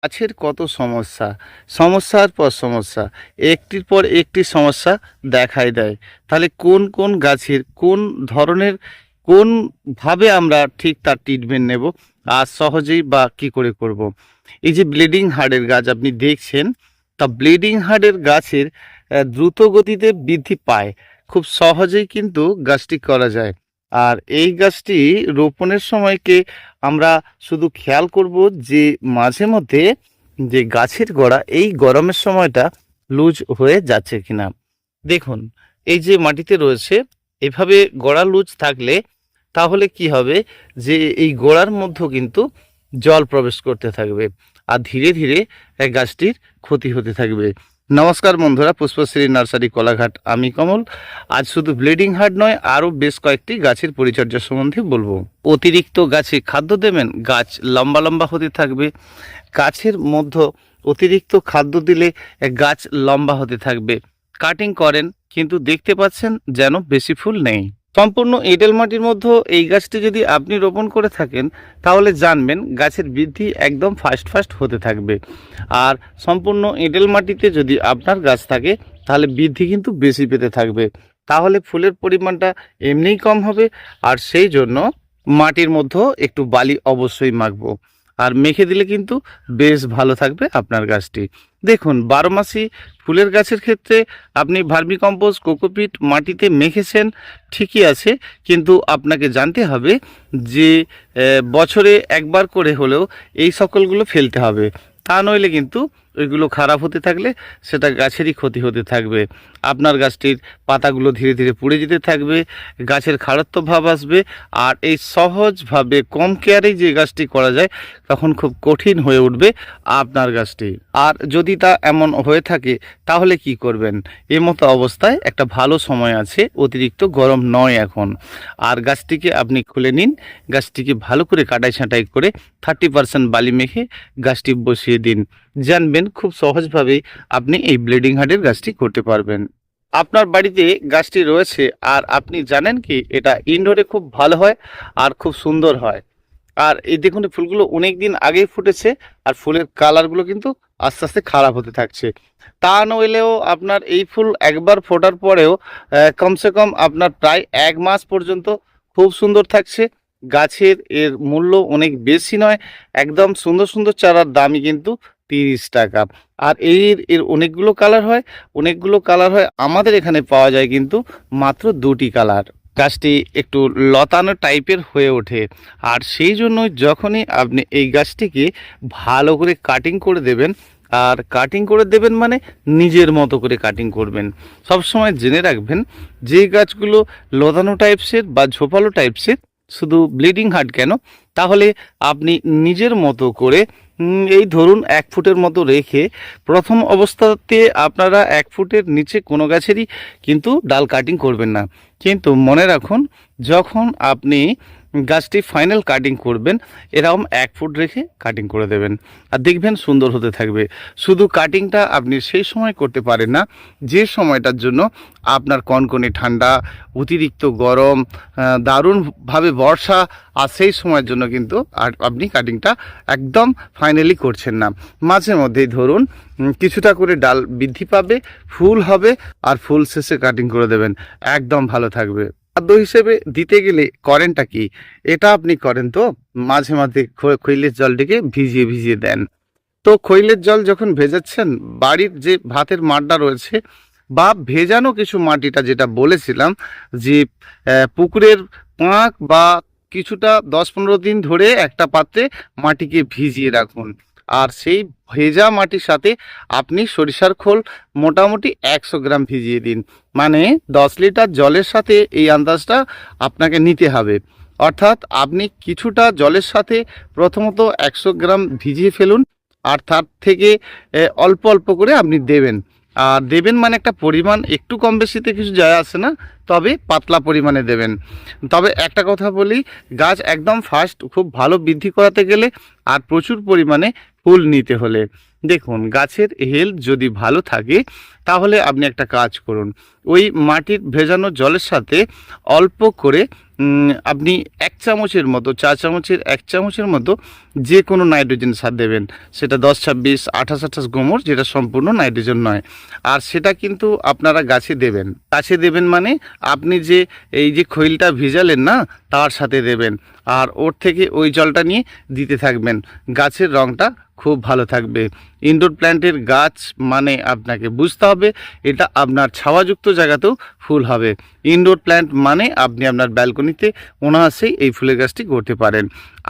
গাছের কত সমস্যা, সমস্যার পর সমস্যা, একটির পর একটি সমস্যা দেখাই দেয়। তাহলে কোন কোন গাছের কোন ধরনের কোনভাবে আমরা ঠিক তার ট্রিটমেন্ট নেব আর সহজেই বা কি করে করব। এই যে ব্লিডিং হার্টের গাছ আপনি দেখছেন, তা ব্লিডিং হার্টের গাছের দ্রুত গতিতে বৃদ্ধি পায়, খুব সহজেই কিন্তু গাছটি করা যায়। আর এই গাছটি রোপণের সময়কে আমরা শুধু খেয়াল করব যে মাঝে মধ্যে যে গাছের গোড়া এই গরমের সময়টা লুজ হয়ে যাচ্ছে কিনা। দেখুন, এই যে মাটিতে রয়েছে এভাবে গোড়া লুজ থাকলে তাহলে কি হবে, যে এই গোড়ার মধ্যে কিন্তু জল প্রবেশ করতে থাকবে আর ধীরে ধীরে গাছটির ক্ষতি হতে থাকবে। নমস্কার বন্ধুরা, পুষ্পশ্রী নার্সারি কোলাঘাট, আমি কমল। আজ শুধু ব্লিডিং হার্ট নয়, আরও বেশ কয়েকটি গাছের পরিচর্যা সম্বন্ধে বলবো। অতিরিক্ত গাছে খাদ্য দেবেন, গাছ লম্বা লম্বা হতে থাকবে। গাছের মধ্যে অতিরিক্ত খাদ্য দিলে গাছ লম্বা হতে থাকবে। কাটিং করেন কিন্তু দেখতে পাচ্ছেন যেন বেশি ফুল নেই। সম্পূর্ণ এঁটেল মাটির মধ্যে এই গাছটি যদি আপনি রোপণ করে থাকেন তাহলে জানবেন গাছের বৃদ্ধি একদম ফাস্ট ফাস্ট হতে থাকবে। আর সম্পূর্ণ এঁটেল মাটিতে যদি আপনার গাছ থাকে তাহলে বৃদ্ধি কিন্তু বেশি পেতে থাকবে, তাহলে ফুলের পরিমাণটা এমনিই কম হবে। আর সেই জন্য মাটির মধ্যেও একটু বালি অবশ্যই মাখবো, আর মেখে দিলে কিন্তু বেশ ভালো থাকবে আপনার গাছটি। দেখুন, 12 মাসি ফুলের গাছের ক্ষেত্রে আপনি ভার্মি কম্পোস্ট, কোকোপিট মাটিতে মেখেছেন, ঠিকই আছে, কিন্তু আপনাকে জানতে হবে যে বছরে একবার করে হলেও এই সকলগুলো ফেলতে হবে। তা নইলে কিন্তু ওইগুলো খারাপ হতে থাকলে সেটা গাছেরই ক্ষতি হতে থাকবে। আপনার গাছটির পাতাগুলো ধীরে ধীরে পুড়ে যেতে থাকবে, গাছের খাড়ত্ব ভাব আসবে। আর এই সহজভাবে কম কেয়ারেই যে গাছটি করা যায় তখন খুব কঠিন হয়ে উঠবে আপনার গাছটি। আর যদি তা এমন হয়ে থাকে তাহলে কি করবেন? এই মতো অবস্থায় একটা ভালো সময় আছে, অতিরিক্ত গরম নয় এখন। আর গাছটিকে আপনি খুলে নিন, গাছটিকে ভালো করে কাটাই ছাঁটাই করে 30% বালি মেখে গাছটি বসিয়ে দিন। জানবেন খুব সহজভাবেই আপনি এই ব্লিডিং হার্টের গাছটি করতে পারবেন। আপনার বাড়িতে গাছটি রয়েছে আর আপনি জানেন কি এটা ইনডোরে খুব ভালো হয় আর খুব সুন্দর হয়। আর এই দেখুন, ফুলগুলো অনেক দিন আগেই ফুটেছে আর ফুলের কালারগুলো কিন্তু আস্তে আস্তে খারাপ হতে থাকছে। তা নইলেও আপনার এই ফুল একবার ফোটার পরেও কমসে কম আপনার প্রায় 1 মাস পর্যন্ত খুব সুন্দর থাকছে। গাছের এর মূল্য অনেক বেশি নয়, একদম সুন্দর সুন্দর চারার দামই কিন্তু 30 টাকা। আর এর অনেকগুলো কালার হয়, আমাদের এখানে পাওয়া যায় কিন্তু মাত্র 2টি কালার। গাছটি একটু লতানো টাইপের হয়ে ওঠে, আর সেই জন্যই যখনই আপনি এই গাছটিকে ভালো করে কাটিং করে দেবেন, আর কাটিং করে দেবেন মানে নিজের মতো করে কাটিং করবেন। সবসময় জেনে রাখবেন যে গাছগুলো লতানো টাইপসের বা ঝোপালো টাইপসের, শুধু ব্লিডিং হার্ট কেন, তাহলে আপনি নিজের মতো করে এই ধরুন 1 ফুটের মতো রেখে প্রথম অবস্থাতে আপনারা 1 ফুটের নিচে কোনো গাছেরই কিন্তু ডাল কাটিং করবেন না। কিন্তু মনে রাখুন, যখন আপনি গাছটি ফাইনাল কাটিং করবেন এরকম 1 ফুট রেখে কাটিং করে দেবেন, আর দেখবেন সুন্দর হতে থাকবে। শুধু কাটিংটা আপনি সেই সময় করতে পারেন না যে সময়টার জন্য আপনার কনকনে ঠান্ডা, অতিরিক্ত গরম, দারুণভাবে বর্ষা, আর সেই সময়ের জন্য কিন্তু আপনি কাটিংটা একদম ফাইনালি করছেন না। মাঝে মধ্যেই ধরুন কিছুটা করে ডাল বৃদ্ধি পাবে, ফুল হবে, আর ফুল শেষে কাটিং করে দেবেন, একদম ভালো থাকবে। খাদ্য হিসেবে দিতে গেলে করেনটা কি, এটা আপনি করেন তো মাঝে মাঝে খৈলের জলটিকে ভিজিয়ে ভিজিয়ে দেন। তো খৈলের জল যখন ভেজাচ্ছেন, বাড়ির যে ভাতের মাঠটা রয়েছে বা ভেজানো কিছু মাটিটা, যেটা বলেছিলাম যে পুকুরের পাঁক বা কিছুটা 10-15 দিন ধরে একটা পাত্রে মাটিকে ভিজিয়ে রাখুন। আর সেই ভেজা মাটির সাথে আপনি সরিষার খোল মোটামুটি 100 গ্রাম ভিজিয়ে দিন। মানে 10 লিটার জলের সাথে এই আন্দাজটা আপনাকে নিতে হবে। অর্থাৎ আপনি কিছুটা জলের সাথে প্রথমত 100 গ্রাম ভিজিয়ে ফেলুন, আর তার থেকে অল্প অল্প করে আপনি দেবেন। আর দেবেন মানে একটা পরিমাণ একটু কম বেশিতে কিছু যায় আসে না, তবে পাতলা পরিমাণে দেবেন। তবে একটা কথা বলি, গাছ একদম ফাস্ট খুব ভালো বৃদ্ধি করাতে গেলে আর প্রচুর পরিমাণে ফুল নিতে হলে, দেখুন গাছের হেলথ যদি ভালো থাকে তাহলে আপনি একটা কাজ করুন, ওই মাটির ভেজানো জলের সাথে অল্প করে আপনি 1 চামচের মতো, চা চামচের 1 চামচের মতো যে কোনো নাইট্রোজেন সার দেবেন। সেটা 10-26, 28-28 গোমর, যেটা সম্পূর্ণ নাইট্রোজেন নয়। আর সেটা কিন্তু আপনারা গাছে দেবেন। গাছে দেবেন মানে আপনি যে এই যে খৈলটা ভিজালেন না, তার সাথে দেবেন। আর ওর থেকে ওই জলটা নিয়ে দিতে থাকবেন। গাছের রঙটা খুব ভালো থাকবে। ইনডোর প্ল্যান্টের গাছ মানে আপনাকে বুঝতে হবে এটা আপনার ছাওয়াযুক্ত জায়গাতেও ফুল হবে। ইনডোর প্ল্যান্ট মানে আপনি আপনার ব্যালকনিতে অনায়াসেই এই ফুলের গাছটি করতে পারেন।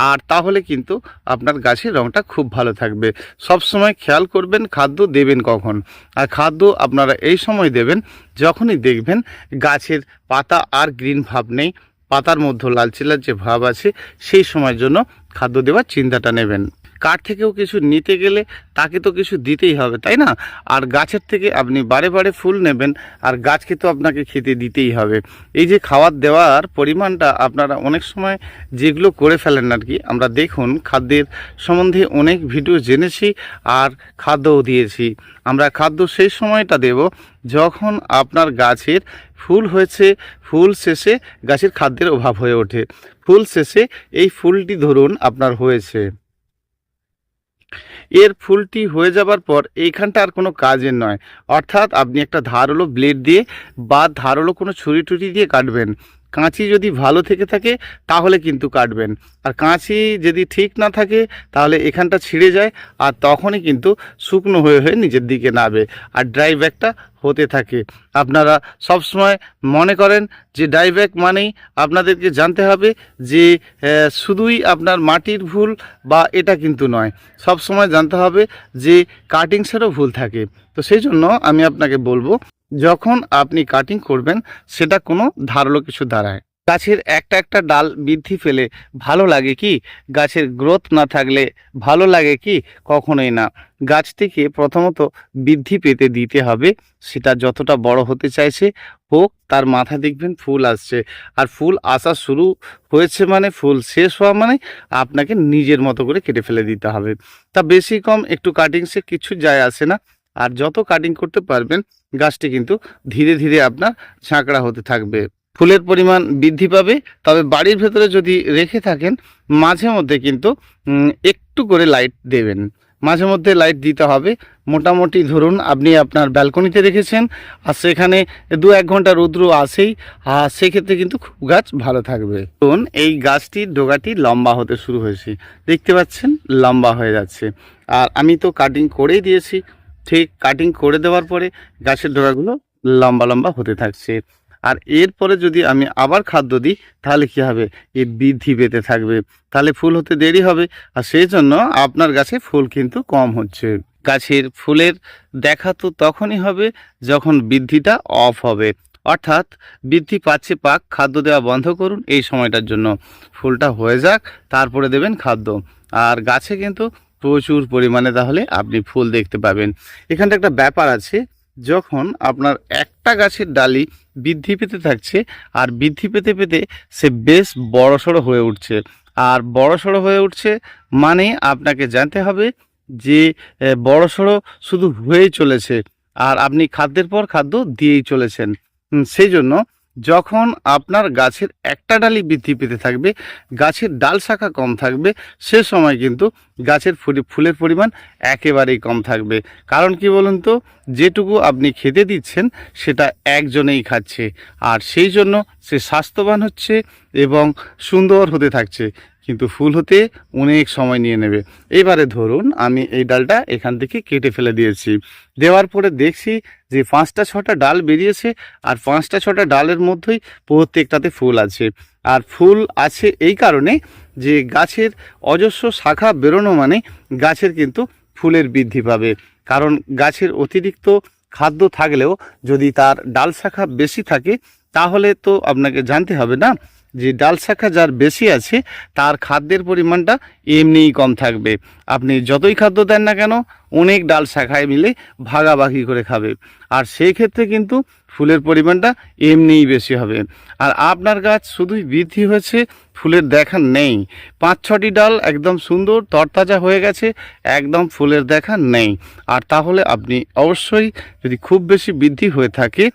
আর তাহলে কিন্তু আপনার গাছের রঙটা খুব ভালো থাকবে। সব সময় খেয়াল করবেন খাদ্য দেবেন কখন। আর খাদ্য আপনারা এই সময় দেবেন যখনই দেখবেন গাছের পাতা আর গ্রিন ভাব নেই, পাতার মধ্যে লালচে লালচে ভাব আছে, সেই সময়ের জন্য খাদ্য দেওয়ার চিন্তাটা নেবেন। কাঠ থেকেও কিছু নিতে গেলে তাকে তো কিছু দিতেই হবে, তাই না? আর গাছের থেকে আপনি বারে বারে ফুল নেবেন, আর গাছকে তো আপনাকে খেতে দিতেই হবে। এই যে খাবার দেওয়ার পরিমাণটা আপনারা অনেক সময় যেগুলো করে ফেলেন আর কি, আমরা দেখুন খাদ্যের সম্বন্ধে অনেক ভিডিও জেনেছি আর খাদ্যও দিয়েছি। আমরা খাদ্য সেই সময়টা দেব যখন আপনার গাছের ফুল হয়েছে, ফুল শেষে গাছের খাদ্যের অভাব হয়ে ওঠে। ফুল শেষে এই ফুলটি ধরুন আপনার হয়েছে, এর ফুলটি হয়ে যাবার পর এইখানটা আর কোনো কাজের নয়। অর্থাৎ আপনি একটা ধারালো ব্লেড দিয়ে বা ধারালো কোনো ছুরি টুরি দিয়ে কাটবেন। কাঁচি যদি ভালো থেকে থাকে তাহলে কিন্তু কাটবেন, আর কাঁচি যদি ঠিক না থাকে তাহলে এখানটা ছিঁড়ে যায়, আর তখনই কিন্তু শুকনো হয়ে হয়ে নিচের দিকে নাবে আর ড্রাই ব্যাকটা হতে থাকে। আপনারা সবসময় মনে করেন যে ড্রাই ব্যাক মানেই আপনাদেরকে জানতে হবে যে শুধুই আপনার মাটির ভুল, বা এটা কিন্তু নয়। সব সময় জানতে হবে যে কাটিংসেরও ভুল থাকে। তো সেই জন্য আমি আপনাকে বলবো, যখন আপনি কাটিং করবেন সেটা কোনো ধারালো কিছু দ্বারায়। গাছের একটা একটা ডাল বৃদ্ধি পেলে ভালো লাগে কি? গাছের গ্রোথ না থাকলে ভালো লাগে কি? কখনোই না। গাছটিকে প্রথমত বৃদ্ধি পেতে দিতে হবে। সেটা যতটা বড় হতে চাইছে হোক, তার মাথায় দেখবেন ফুল আসছে। আর ফুল আসা শুরু হয়েছে মানে, ফুল শেষ হওয়া মানে আপনাকে নিজের মতো করে কেটে ফেলে দিতে হবে। তা বেশি কম একটু কাটিংসে কিছু যায় আসে না। আর যত কাটিং করতে পারবেন গাছটি কিন্তু ধীরে ধীরে আপনার ঝাঁকড়া হতে থাকবে, ফুলের পরিমাণ বৃদ্ধি পাবে। তবে বাড়ির ভেতরে যদি রেখে থাকেন মাঝে মধ্যে কিন্তু একটু করে লাইট দেবেন, মাঝে মধ্যে লাইট দিতে হবে। মোটামুটি ধরুন আপনি আপনার ব্যালকনিতে রেখেছেন আর সেখানে 2-1 ঘন্টা রৌদ্র আসেই, আর সেক্ষেত্রে কিন্তু খুব গাছ ভালো থাকবে। ধরুন এই গাছটির ডোগাটি লম্বা হতে শুরু হয়েছে, দেখতে পাচ্ছেন লম্বা হয়ে যাচ্ছে। আর আমি তো কাটিং করেই দিয়েছি। ঠিক কাটিং করে দেওয়ার পরে গাছের ডগাগুলো লম্বা লম্বা হতে থাকছে। আর এরপরে যদি আমি আবার খাদ্য দিই তাহলে কি হবে? এ বৃদ্ধি পেতে থাকবে, তাহলে ফুল হতে দেরি হবে। আর সেই জন্য আপনার গাছে ফুল কিন্তু কম হচ্ছে। গাছের ফুলের দেখা তো তখনই হবে যখন বৃদ্ধিটা অফ হবে। অর্থাৎ বৃদ্ধি পাচ্ছে পাক, খাদ্য দেওয়া বন্ধ করুন এই সময়টার জন্য। ফুলটা হয়ে যাক, তারপরে দেবেন খাদ্য। আর গাছে কিন্তু প্রচুর পরিমাণে তাহলে আপনি ফুল দেখতে পাবেন। এখানটা একটা ব্যাপার আছে, যখন আপনার একটা গাছের ডালি বৃদ্ধি পেতে থাকছে আর বৃদ্ধি পেতে পেতে সে বেশ বড়সড় হয়ে উঠছে, আর বড়সড় হয়ে উঠছে মানে আপনাকে জানতে হবে যে বড়সড় শুধু হয়েই চলেছে, আর আপনি খাদ্যের পর খাদ্য দিয়েই চলেছেন। সেই জন্য যখন আপনার গাছের একটা ডালি বৃদ্ধি পেতে থাকবে, গাছের ডাল শাখা কম থাকবে, সে সময় কিন্তু গাছের ফুলের পরিমাণ একেবারেই কম থাকবে। কারণ কি বলুন তো, যেটুকু আপনি খেতে দিচ্ছেন সেটা একজনেই খাচ্ছে, আর সেই জন্য সে স্বাস্থ্যবান হচ্ছে এবং সুন্দর হতে থাকছে, কিন্তু ফুল হতে অনেক সময় নিয়ে নেবে। এবারে ধরুন আমি এই ডালটা এখান থেকে কেটে ফেলে দিয়েছি, দেওয়ার পরে দেখছি যে 5টা-6টা ডাল বেরিয়েছে, আর 5টা-6টা ডালের মধ্যেই প্রত্যেকটাতে ফুল আছে। আর ফুল আছে এই কারণে যে গাছের অজস্র শাখা বেরোনো মানে গাছের কিন্তু ফুলের বৃদ্ধি পাবে। কারণ গাছের অতিরিক্ত খাদ্য থাকলেও যদি তার ডাল শাখা বেশি থাকে তাহলে তো আপনাকে জানতে হবে না যে ডাল শাখা যার বেশি আছে তার খাদ্যের পরিমাণটা এমনিই কম থাকবে। আপনি যতই খাদ্য দেন না কেন অনেক ডাল শাখায় মিলে ভাগাভাগি করে খাবে, আর সেই ক্ষেত্রে কিন্তু ফুলের পরিমাণটা এমনিই বেশি হবে। আর আপনার গাছ শুধুই বৃদ্ধি হয়েছে, ফুলের দেখা নেই। 5-6টি ডাল একদম সুন্দর তরতাজা হয়ে গেছে, একদম ফুলের দেখা নেই। আর তাহলে আপনি অবশ্যই, যদি খুব বেশি বৃদ্ধি হয়ে থাকে,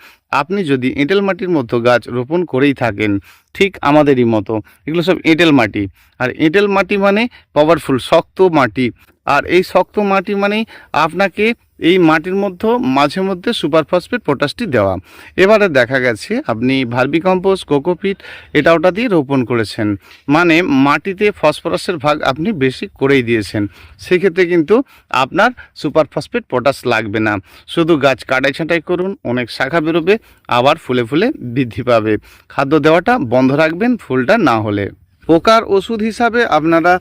আপনি যদি এঁটেল মাটির মতো গাছ রোপণ করেই থাকেন, ঠিক আমাদেরই মতো, এগুলো সব এঁটেল মাটি। আর এঁটেল মাটি মানে পাওয়ারফুল শক্ত মাটি। আর এই শক্ত মাটি মানেই আপনাকে এই মাটির মধ্যে মাঝে মধ্যে সুপার ফসফেট পটাশটি দেওয়া। এবারে দেখা গেছে আপনি ভার্মি কম্পোস্ট, কোকোপিট এটা ওটা দিয়ে রোপণ করেছেন, মানে মাটিতে ফসফরাসের ভাগ আপনি বেশি করেই দিয়েছেন। সেক্ষেত্রে কিন্তু আপনার সুপার ফসফেট পটাশ লাগবে না। শুধু গাছ কাটাই ছাঁটাই করুন, অনেক শাখা বেরোবে, আবার ফুলে ফুলে বৃদ্ধি পাবে। খাদ্য দেওয়াটা বন্ধ রাখবেন ফুলটা না হলে। পোকার ওষুধ হিসাবে আপনারা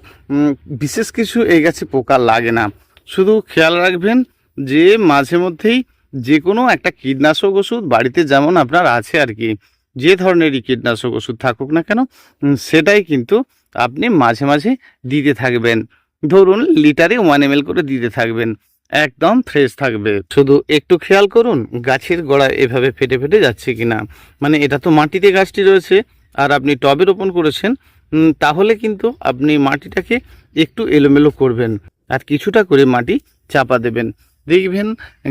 বিশেষ কিছু এই গাছে পোকা লাগে না। শুধু খেয়াল রাখবেন যে মাঝে মধ্যেই যে কোনো একটা কীটনাশক ওষুধ বাড়িতে যেমন আপনার আছে আর কি, যে ধরনেরই কীটনাশক ওষুধ থাকুক না কেন, সেটাই কিন্তু আপনি মাঝে মাঝে দিতে থাকবেন। ধরুন লিটারে 1 ml করে দিতে থাকবেন, একদম ফ্রেশ থাকবে। শুধু একটু খেয়াল করুন গাছের গোড়া এভাবে ফেটে ফেটে যাচ্ছে কিনা, মানে এটা তো মাটিতে গাছটি রয়েছে আর আপনি টবে রোপণ করেছেন, তাহলে কিন্তু আপনি মাটিটাকে একটু এলোমেলো করবেন আর কিছুটা করে মাটি চাপা দেবেন, দেখবেন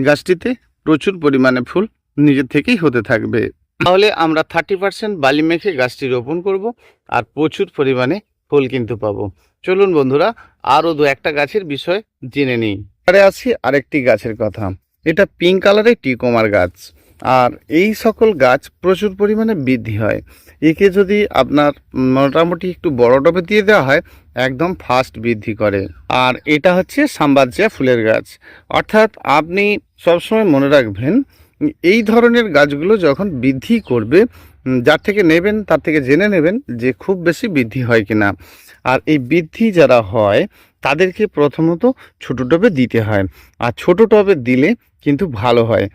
গাছটিতে প্রচুর পরিমাণে ফুল নিজের থেকেই হতে থাকবে। তাহলে আমরা 30% বালি মেখে গাছটি রোপণ করব আর প্রচুর পরিমাণে ফুল কিন্তু পাবো। চলুন বন্ধুরা, আরও 2-1টা গাছের বিষয় জেনে নিই। এবারে আছি আরেকটি গাছের কথা। এটা পিঙ্ক কালারের টিকোমার গাছ, আর এই সকল গাছ প্রচুর পরিমাণে বৃদ্ধি হয়। একে যদি আপনার মোটামুটি একটু বড় টবে দিয়ে দেওয়া হয়, একদম ফাস্ট বৃদ্ধি করে। আর এটা হচ্ছে সাম্বাজিয়া ফুলের গাছ। অর্থাৎ আপনি সবসময় মনে রাখবেন, এই ধরনের গাছগুলো যখন বৃদ্ধি করবে, যার থেকে নেবেন তার থেকে জেনে নেবেন যে খুব বেশি বৃদ্ধি হয় কিনা। আর এই বৃদ্ধি যারা হয় তাদেরকে প্রথমত ছোটো টবে দিতে হয়, আর ছোটো টবে দিলে কিন্তু ভালো হয়।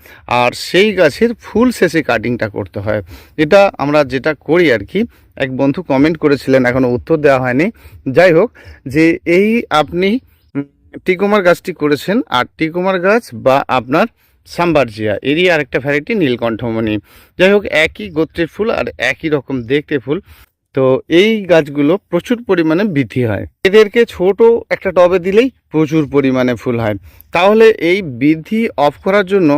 আর সেই গাছের ফুল শেষে কাটিংটা করতে হয়। এটা আমরা যেটা করি আর কি। এক বন্ধু কমেন্ট করেছিলেন, এখনও উত্তর দেওয়া হয়নি। যাই হোক, যে এই আপনি টিকোমার গাছটি করেছেন, আর টিকোমার গাছ বা আপনার সাম্বারজিয়া এরই আরেকটা ভ্যারাইটি নীলকণ্ঠমণি, যাই হোক একই গোত্রের ফুল আর একই রকম দেখতে ফুল। তো এই গাছগুলো প্রচুর পরিমাণে বৃদ্ধি হয়। এদেরকে ছোট একটা টবে দিলেই প্রচুর পরিমাণে ফুল হয়। তাহলে এই বৃদ্ধি অফ করার জন্য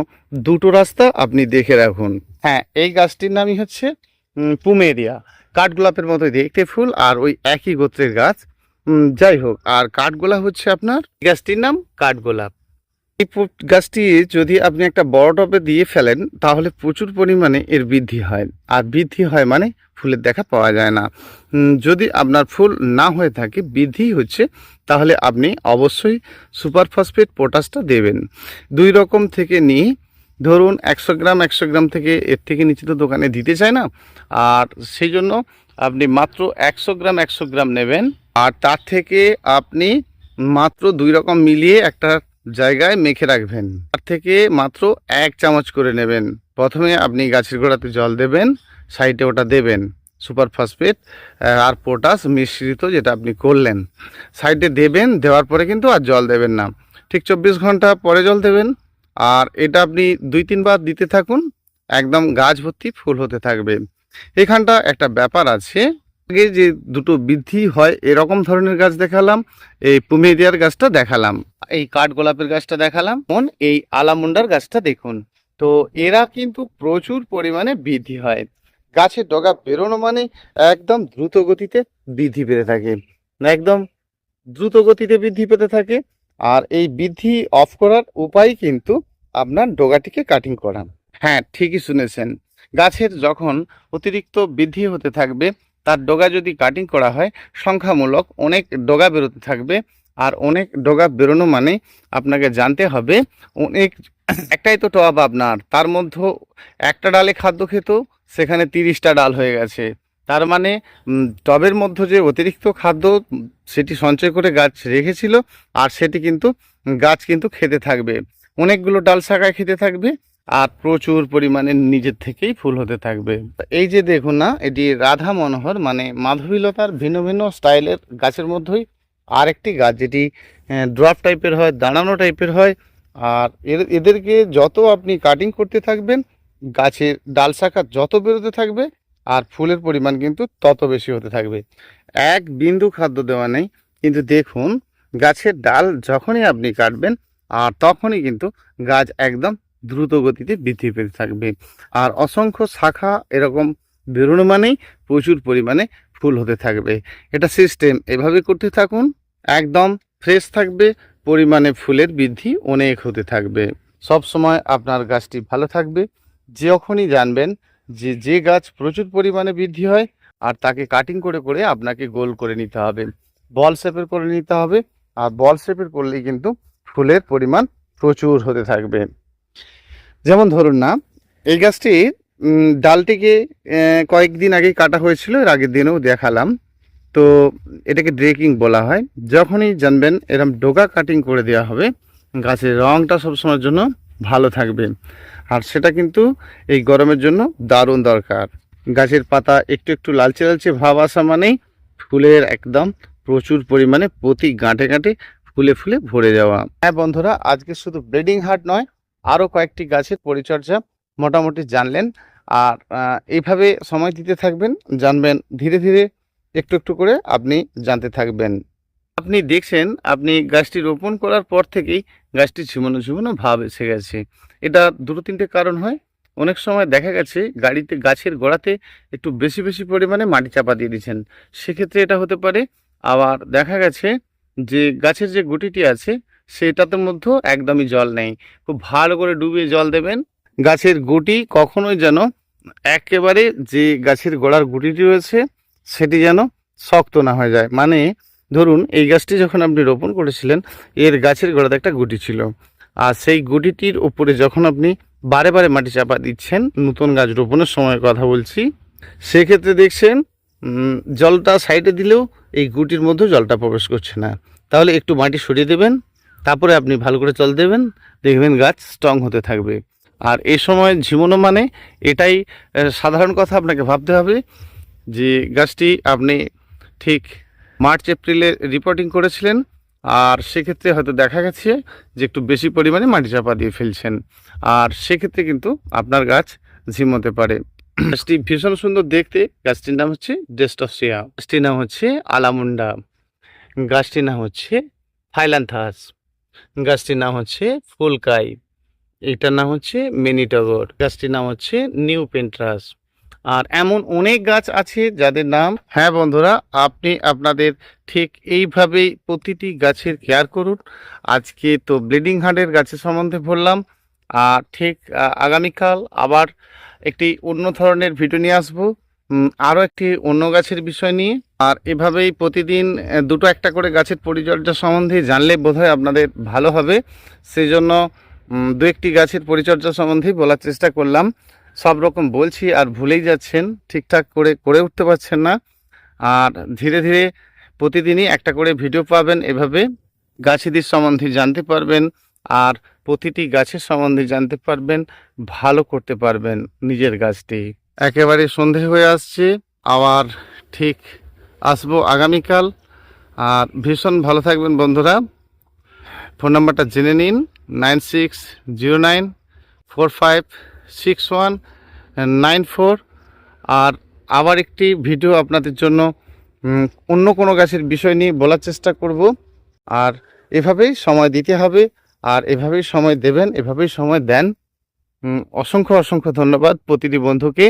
দুটো রাস্তা আপনি দেখে রাখুন। হ্যাঁ, এই গাছটির নামই হচ্ছে পুমেরিয়া, কাঠগোলাপের মতো দেখতে ফুল আর ওই একই গোত্রের গাছ। যাই হোক, আর কাঠগোলাপ হচ্ছে আপনার, গাছটির নাম কাঠগোলাপ। এই গাছটি যদি আপনি একটা বড় টবে দিয়ে ফেলেন তাহলে প্রচুর পরিমাণে এর বৃদ্ধি হয়, আর বৃদ্ধি হয় মানে ফুলের দেখা পাওয়া যায় না। যদি আপনার ফুল না হয়ে থাকে, বৃদ্ধি হচ্ছে, তাহলে আপনি অবশ্যই সুপার ফসফেট পটাশটা দেবেন। 2 রকম থেকে নিয়ে, ধরুন 100 গ্রাম 100 গ্রাম থেকে, এর থেকে নিচে তো দোকানে দিতে চায় না। আর সেই জন্য আপনি মাত্র 100 গ্রাম 100 গ্রাম নেবেন, আর তার থেকে আপনি মাত্র 2 রকম মিলিয়ে একটা জায়গায় মেখে রাখবেন। তার থেকে মাত্র 1 চামচ করে নেবেন। প্রথমে আপনি গাছের গোড়াতে জল দেবেন, সাইডে ওটা দেবেন সুপার ফসফেট আর পটাশ মিশ্রিত, যেটা আপনি করলেন সাইডে দেবেন। দেওয়ার পরে কিন্তু আর জল দেবেন না, ঠিক 24 ঘন্টা পরে জল দেবেন। আর এটা আপনি 2-3 বার দিতে থাকুন, একদম গাছ ভর্তি ফুল হতে থাকবে। এখানটা একটা ব্যাপার আছে, আগে যে দুটো বৃদ্ধি হয় এরকম ধরনের গাছ দেখালাম, এই পুমেরিয়ার গাছটা দেখালাম, এই কাঠগোলাপের গাছটা দেখালাম, এই আলামুন্ডার গাছটা দেখুন। তো এরা কিন্তু প্রচুর পরিমাণে বৃদ্ধি হয়। গাছের ডগা বেরোনো মানে একদম দ্রুত গতিতে বৃদ্ধি পেতে থাকে, একদম দ্রুত গতিতে বৃদ্ধি পেতে থাকে। আর এই বৃদ্ধি অফ করার উপায় কিন্তু আপনার ডগাটিকে কাটিং করা। হ্যাঁ, ঠিকই শুনেছেন, গাছের যখন অতিরিক্ত বৃদ্ধি হতে থাকবে, তার ডগা যদি কাটিং করা হয়, সংখ্যামূলক অনেক ডগা বেরোতে থাকবে। আর অনেক ডগা বেরোনো মানে আপনাকে জানতে হবে, অনেক একটাই তো টব আপনার, তার মধ্যে একটা ডালে খাদ্য খেত, সেখানে 30টা ডাল হয়ে গেছে। তার মানে টবের মধ্যে যে অতিরিক্ত খাদ্য সেটি সঞ্চয় করে গাছ রেখেছিল, আর সেটি কিন্তু গাছ কিন্তু খেতে থাকবে, অনেকগুলো ডাল শাখায় খেতে থাকবে, আর প্রচুর পরিমাণে নিজের থেকেই ফুল হতে থাকবে। এই যে দেখুন না, এটি রাধা মনোহর, মানে মাধবীলতার ভিন্ন ভিন্ন স্টাইলের গাছের মধ্যেই আরেকটি গাছ যেটি ড্রপ টাইপের হয়, দাঁড়ানো টাইপের হয়। আর এদেরকে যত আপনি কাটিং করতে থাকবেন, গাছের ডাল শাখা যত বেরোতে থাকবে আর ফুলের পরিমাণ কিন্তু তত বেশি হতে থাকবে। এক বিন্দু খাদ্য দেওয়া নেই, কিন্তু দেখুন গাছের ডাল যখনই আপনি কাটবেন আর তখনই কিন্তু গাছ একদম দ্রুত গতিতে বৃদ্ধি পেতে থাকবে। আর অসংখ্য শাখা এরকম বেরোনো মানেই প্রচুর পরিমাণে ফুল হতে থাকবে। এটা সিস্টেম এভাবে করতে থাকুন, একদম ফ্রেশ থাকবে, পরিমাণে ফুলের বৃদ্ধি অনেক হতে থাকবে। সব সময় আপনার গাছটি ভালো থাকবে। যখনই জানবেন যে গাছ প্রচুর পরিমাণে বৃদ্ধি হয় আর তাকে কাটিং করে করে আপনাকে গোল করে নিতে হবে, বল শেপের করে নিতে হবে। আর বল শেপের করলেই কিন্তু ফুলের পরিমাণ প্রচুর হতে থাকবে। যেমন ধরুন না, এই গাছটির ডালটিকে কয়েকদিন আগে কাটা হয়েছিল, এর আগের দিনেও দেখালাম। তো এটাকে ড্রেকিং বলা হয়। যখনই জানবেন এরকম ডোগা কাটিং করে দেওয়া হবে, গাছের রঙটা সবসময়ের জন্য ভালো থাকবে। আর সেটা কিন্তু এই গরমের জন্য দারুণ দরকার। গাছের পাতা একটু একটু লালচে লালচে ভাব আসা মানেই ফুলের একদম প্রচুর পরিমাণে প্রতি গাঁটে গাঁটে ফুলে ফুলে ভরে যাওয়া। হ্যাঁ বন্ধুরা, আজকে শুধু ব্লিডিং হার্ট নয়, আরও কয়েকটি গাছের পরিচর্যা মোটামুটি জানলেন। আর এইভাবে সময় দিতে থাকবেন, জানবেন ধীরে ধীরে একটু একটু করে আপনি জানতে থাকবেন। আপনি দেখছেন আপনি গাছটি রোপণ করার পর থেকেই গাছটি ঝিমানো ঝিমানো ভাব এসে গেছে। এটা দুটো তিনটে কারণ হয়। অনেক সময় দেখা গেছে গাছের গোড়াতে একটু বেশি বেশি পরিমাণে মাটি চাপা দিয়ে দিচ্ছেন, সেক্ষেত্রে এটা হতে পারে। আবার দেখা গেছে যে গাছের যে গুটিটি আছে সেটাতে মধ্যেও একদমই জল নেই। খুব ভালো করে ডুবিয়ে জল দেবেন। গাছের গুটি কখনোই যেন একেবারে যে গাছের গোড়ার গুটিটি রয়েছে সেটি যেন শক্ত না হয়ে যায়। মানে ধরুন এই গাছটি যখন আপনি রোপণ করেছিলেন, এর গাছের গোড়াতে একটা গুটি ছিল, আর সেই গুটিটির উপরে যখন আপনি বারে বারে মাটি চাপা দিচ্ছেন, নতুন গাছ রোপণের সময় কথা বলছি, সেক্ষেত্রে দেখছেন জলটা সাইডে দিলেও এই গুটির মধ্যে জলটা প্রবেশ করছে না। তাহলে একটু মাটি সরিয়ে দেবেন, তারপরে আপনি ভালো করে জল দেবেন, দেখবেন গাছ স্ট্রং হতে থাকবে। আর এই সময় ঝিমোনো মানে এটাই সাধারণ কথা আপনাকে ভাবতে হবে যে গাছটি আপনি ঠিক মার্চ এপ্রিলে রিপোর্টিং করেছিলেন, আর সেক্ষেত্রে হয়তো দেখা গেছে যে একটু বেশি পরিমাণে মাটি চাপা দিয়ে ফেলছেন, আর সেক্ষেত্রে কিন্তু আপনার গাছ ঝিমোতে পারে। গাছটি ভীষণ সুন্দর দেখতে। গাছটির নাম হচ্ছে ডেস্টসিয়া, গাছটির নাম হচ্ছে আলামুন্ডা, গাছটির নাম হচ্ছে ফাইলান্থাস, গাছটির নাম হচ্ছে ফুলকাই, এটার নাম হচ্ছে মিনিটগর, গাছটির নাম হচ্ছে নিউ পেন্ট্রাস। আর এমন অনেক গাছ আছে যাদের নাম। হ্যাঁ বন্ধুরা, আপনি আপনাদের ঠিক এইভাবেই প্রতিটি গাছের কেয়ার করুন। আজকে তো ব্লিডিং হার্টের গাছের সম্বন্ধে বললাম, আর ঠিক আগামীকাল আবার একটি অন্য ধরনের ভিডিও নিয়ে আসবো, আরও একটি অন্য গাছের বিষয় নিয়ে। আর এভাবেই প্রতিদিন দুটো একটা করে গাছের পরিচর্যা সম্বন্ধে জানলে বোধহয় আপনাদের ভালো হবে। সেই জন্য দু একটি গাছের পরিচর্যা সম্বন্ধে বলার চেষ্টা করলাম। সব রকম বলছি আর ভুলেই যাচ্ছেন, ঠিকঠাক করে উঠতে পারছেন না। আর ধীরে ধীরে প্রতিদিনই একটা করে ভিডিও পাবেন, এভাবে গাছেদের সম্বন্ধে জানতে পারবেন, আর প্রতিটি গাছের সম্বন্ধে জানতে পারবেন, ভালো করতে পারবেন নিজের গাছটি। একেবারে সন্ধে হয়ে আসছে, আবার ঠিক আসবো আগামীকাল। আর ভীষণ ভালো থাকবেন বন্ধুরা। ফোন নাম্বারটা জেনে নিন, 9609456194। আর আবার একটি ভিডিও আপনাদের জন্য অন্য কোনো গাছের বিষয় নিয়ে বলার চেষ্টা করব। আর এভাবেই সময় দিতে হবে, আর এভাবেই সময় দেবেন, এভাবেই সময় দেন। অসংখ্য অসংখ্য ধন্যবাদ প্রতিটি বন্ধুকে।